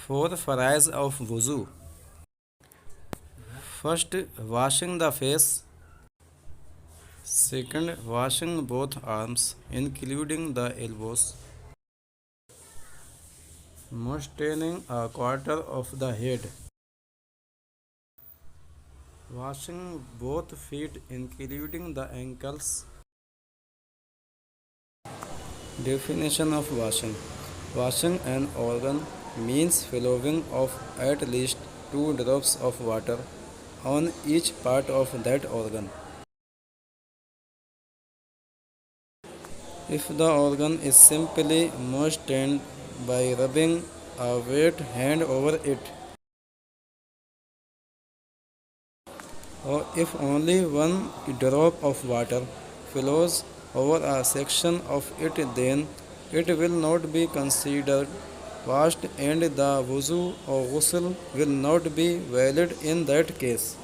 Four faraids of wudu. First, washing the face. Second, washing both arms, including the elbows. Moistening a quarter of the head. Washing both feet, including the ankles. Definition of washing. Washing an organ means flowing of at least 2 drops of water on each part of that organ. If the organ is simply moistened by rubbing a wet hand over it, or if only one drop of water flows over a section of it, then it will not be considered washed and the wuzu or ghusl will not be valid in that case.